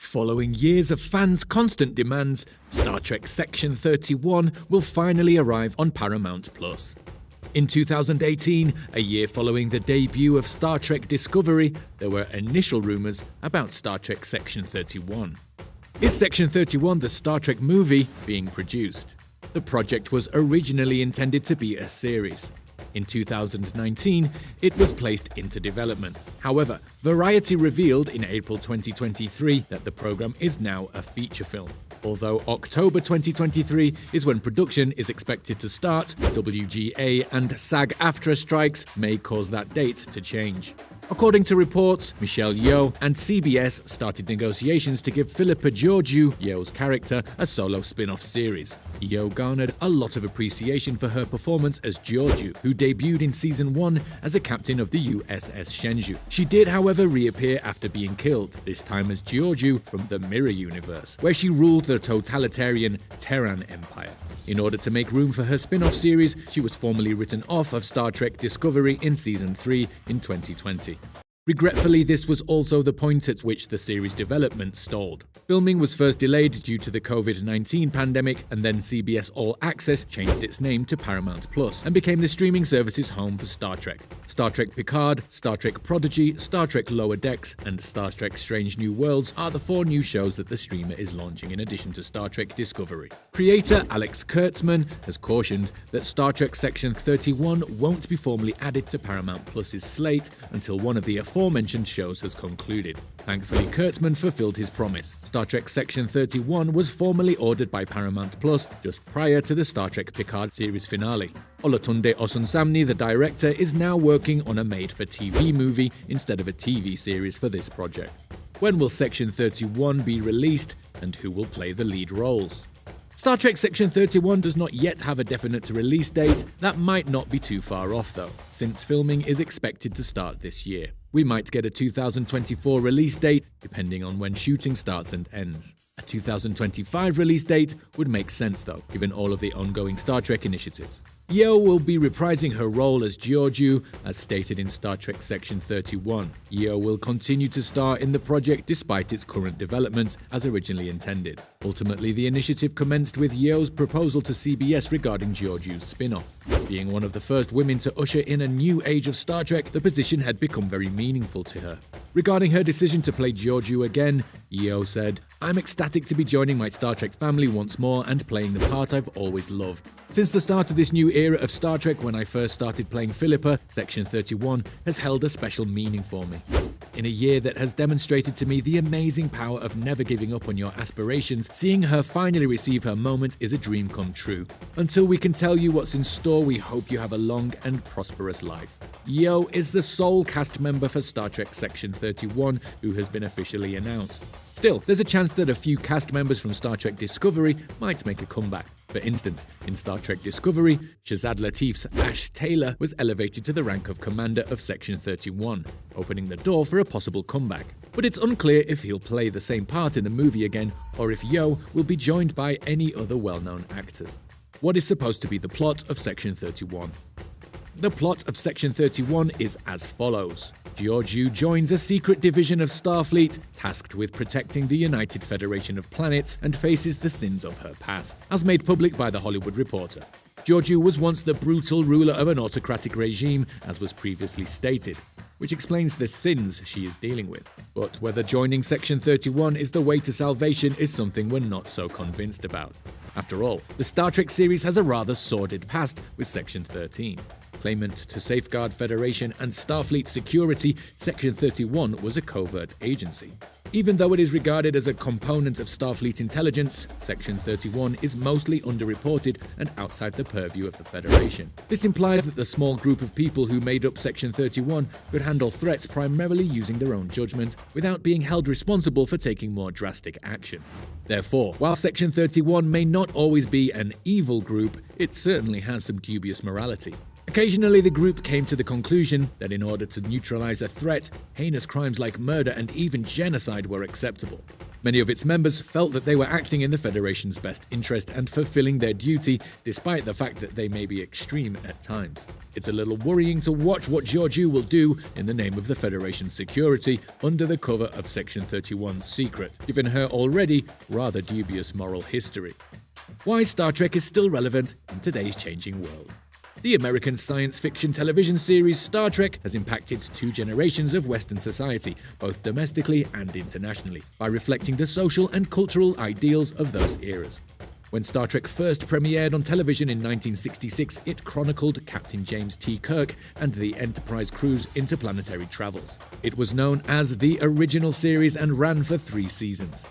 Following years of fans' constant demands, Star Trek Section 31 will finally arrive on Paramount+. In 2018, a year following the debut of Star Trek Discovery, there were initial rumors about Star Trek Section 31. Is Section 31 the Star Trek movie being produced? The project was originally intended to be a series. In 2019, it was placed into development. However, Variety revealed in April 2023 that the program is now a feature film. Although October 2023 is when production is expected to start, WGA and SAG-AFTRA strikes may cause that date to change. According to reports, Michelle Yeoh and CBS started negotiations to give Philippa Georgiou, Yeoh's character, a solo spin-off series. Yeoh garnered a lot of appreciation for her performance as Georgiou, who debuted in Season 1 as a captain of the USS Shenzhou. She did, however, reappear after being killed, this time as Georgiou from the Mirror Universe, where she ruled the totalitarian Terran Empire. In order to make room for her spin-off series, she was formally written off of Star Trek Discovery in Season 3 in 2020. Regretfully, this was also the point at which the series' development stalled. Filming was first delayed due to the COVID-19 pandemic, and then CBS All Access changed its name to Paramount+ and became the streaming service's home for Star Trek. Star Trek Picard, Star Trek Prodigy, Star Trek Lower Decks, and Star Trek Strange New Worlds are the 4 new shows that the streamer is launching in addition to Star Trek Discovery. Creator Alex Kurtzman has cautioned that Star Trek Section 31 won't be formally added to Paramount+'s slate until one of the aforementioned shows has concluded. Thankfully, Kurtzman fulfilled his promise. Star Trek Section 31 was formally ordered by Paramount+ just prior to the Star Trek Picard series finale. Olatunde Osunsanmi, the director, is now working on a made-for-TV movie instead of a TV series for this project. When will Section 31 be released, and who will play the lead roles? Star Trek Section 31 does not yet have a definite release date. That might not be too far off though, since filming is expected to start this year. We might get a 2024 release date, depending on when shooting starts and ends. A 2025 release date would make sense though, given all of the ongoing Star Trek initiatives. Yeoh will be reprising her role as Georgiou, as stated in Star Trek Section 31. Yeoh will continue to star in the project despite its current development as originally intended. Ultimately, the initiative commenced with Yeoh's proposal to CBS regarding Georgiou's spin-off. Being one of the first women to usher in a new age of Star Trek, the position had become very meaningful to her. Regarding her decision to play Georgiou again, Yeoh said, "I'm ecstatic to be joining my Star Trek family once more and playing the part I've always loved. Since the start of this new era of Star Trek, when I first started playing Philippa, Section 31 has held a special meaning for me. In a year that has demonstrated to me the amazing power of never giving up on your aspirations, seeing her finally receive her moment is a dream come true. Until we can tell you what's in store, we hope you have a long and prosperous life." Yeoh is the sole cast member for Star Trek Section 31 who has been officially announced. Still, there's a chance that a few cast members from Star Trek Discovery might make a comeback. For instance, in Star Trek Discovery, Shazad Latif's Ash Taylor was elevated to the rank of Commander of Section 31, opening the door for a possible comeback. But it's unclear if he'll play the same part in the movie again, or if Yeoh will be joined by any other well-known actors. What is supposed to be the plot of Section 31? The plot of Section 31 is as follows. Georgiou joins a secret division of Starfleet tasked with protecting the United Federation of Planets and faces the sins of her past, as made public by The Hollywood Reporter. Georgiou was once the brutal ruler of an autocratic regime, as was previously stated, which explains the sins she is dealing with. But whether joining Section 31 is the way to salvation is something we're not so convinced about. After all, the Star Trek series has a rather sordid past with Section 13. Claimant to safeguard Federation and Starfleet security, Section 31 was a covert agency. Even though it is regarded as a component of Starfleet intelligence, Section 31 is mostly underreported and outside the purview of the Federation. This implies that the small group of people who made up Section 31 could handle threats primarily using their own judgment without being held responsible for taking more drastic action. Therefore, while Section 31 may not always be an evil group, it certainly has some dubious morality. Occasionally, the group came to the conclusion that in order to neutralize a threat, heinous crimes like murder and even genocide were acceptable. Many of its members felt that they were acting in the Federation's best interest and fulfilling their duty, despite the fact that they may be extreme at times. It's a little worrying to watch what Georgiou will do in the name of the Federation's security under the cover of Section 31's secret, given her already rather dubious moral history. Why Star Trek is still relevant in today's changing world. The American science fiction television series Star Trek has impacted two generations of Western society, both domestically and internationally, by reflecting the social and cultural ideals of those eras. When Star Trek first premiered on television in 1966, it chronicled Captain James T. Kirk and the Enterprise crew's interplanetary travels. It was known as the original series and ran for 3 seasons.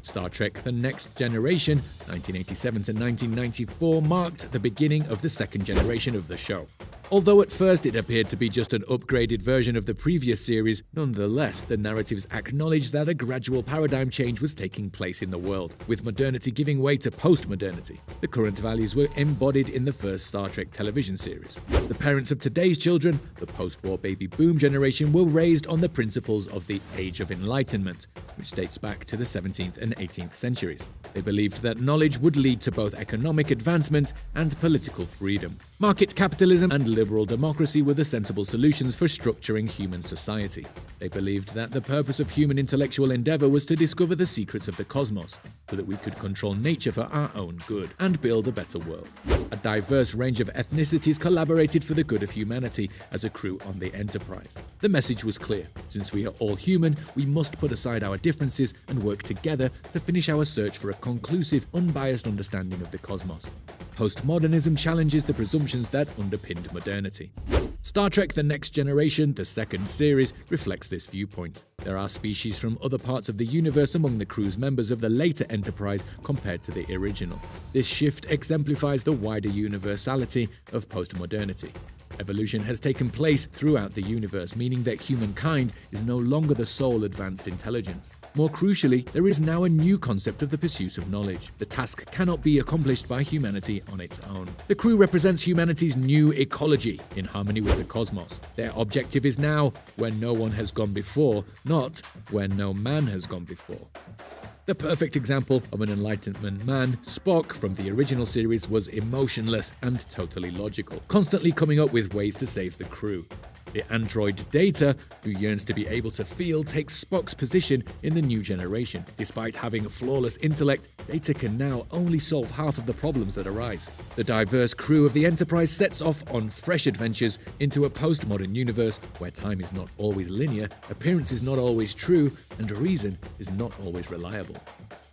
Star Trek The Next Generation, 1987 to 1994, marked the beginning of the second generation of the show. Although at first it appeared to be just an upgraded version of the previous series, nonetheless, the narratives acknowledged that a gradual paradigm change was taking place in the world, with modernity giving way to post-modernity. The current values were embodied in the first Star Trek television series. The parents of today's children, the post-war baby boom generation, were raised on the principles of the Age of Enlightenment, which dates back to the 17th and 18th centuries. They believed that knowledge would lead to both economic advancement and political freedom. Market capitalism and liberal democracy were the sensible solutions for structuring human society. They believed that the purpose of human intellectual endeavor was to discover the secrets of the cosmos, so that we could control nature for our own good and build a better world. A diverse range of ethnicities collaborated for the good of humanity as a crew on the Enterprise. The message was clear: since we are all human, we must put aside our differences and work together to finish our search for a conclusive, unbiased understanding of the cosmos. Postmodernism challenges the presumptions that underpinned modernity. Star Trek The Next Generation, the second series, reflects this viewpoint. There are species from other parts of the universe among the crew's members of the later Enterprise compared to the original. This shift exemplifies the wider universality of postmodernity. Evolution has taken place throughout the universe, meaning that humankind is no longer the sole advanced intelligence. More crucially, there is now a new concept of the pursuit of knowledge. The task cannot be accomplished by humanity on its own. The crew represents humanity's new ecology, in harmony with the cosmos. Their objective is now where no one has gone before, not where no man has gone before. The perfect example of an Enlightenment man, Spock from the original series, was emotionless and totally logical, constantly coming up with ways to save the crew. The android Data, who yearns to be able to feel, takes Spock's position in the new generation. Despite having a flawless intellect, Data can now only solve half of the problems that arise. The diverse crew of the Enterprise sets off on fresh adventures into a postmodern universe where time is not always linear, appearance is not always true, and reason is not always reliable.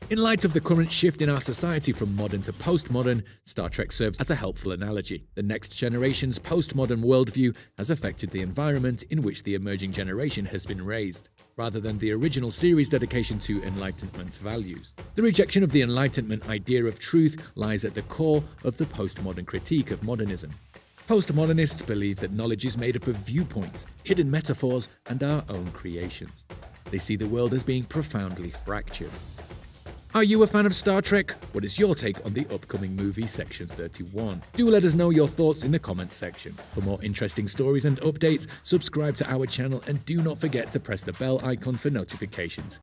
In light of the current shift in our society from modern to postmodern, Star Trek serves as a helpful analogy. The next generation's postmodern worldview has affected the environment in which the emerging generation has been raised, rather than the original series' dedication to Enlightenment values. The rejection of the Enlightenment idea of truth lies at the core of the postmodern critique of modernism. Postmodernists believe that knowledge is made up of viewpoints, hidden metaphors, and our own creations. They see the world as being profoundly fractured. Are you a fan of Star Trek? What is your take on the upcoming movie Section 31? Do let us know your thoughts in the comments section. For more interesting stories and updates, subscribe to our channel and do not forget to press the bell icon for notifications.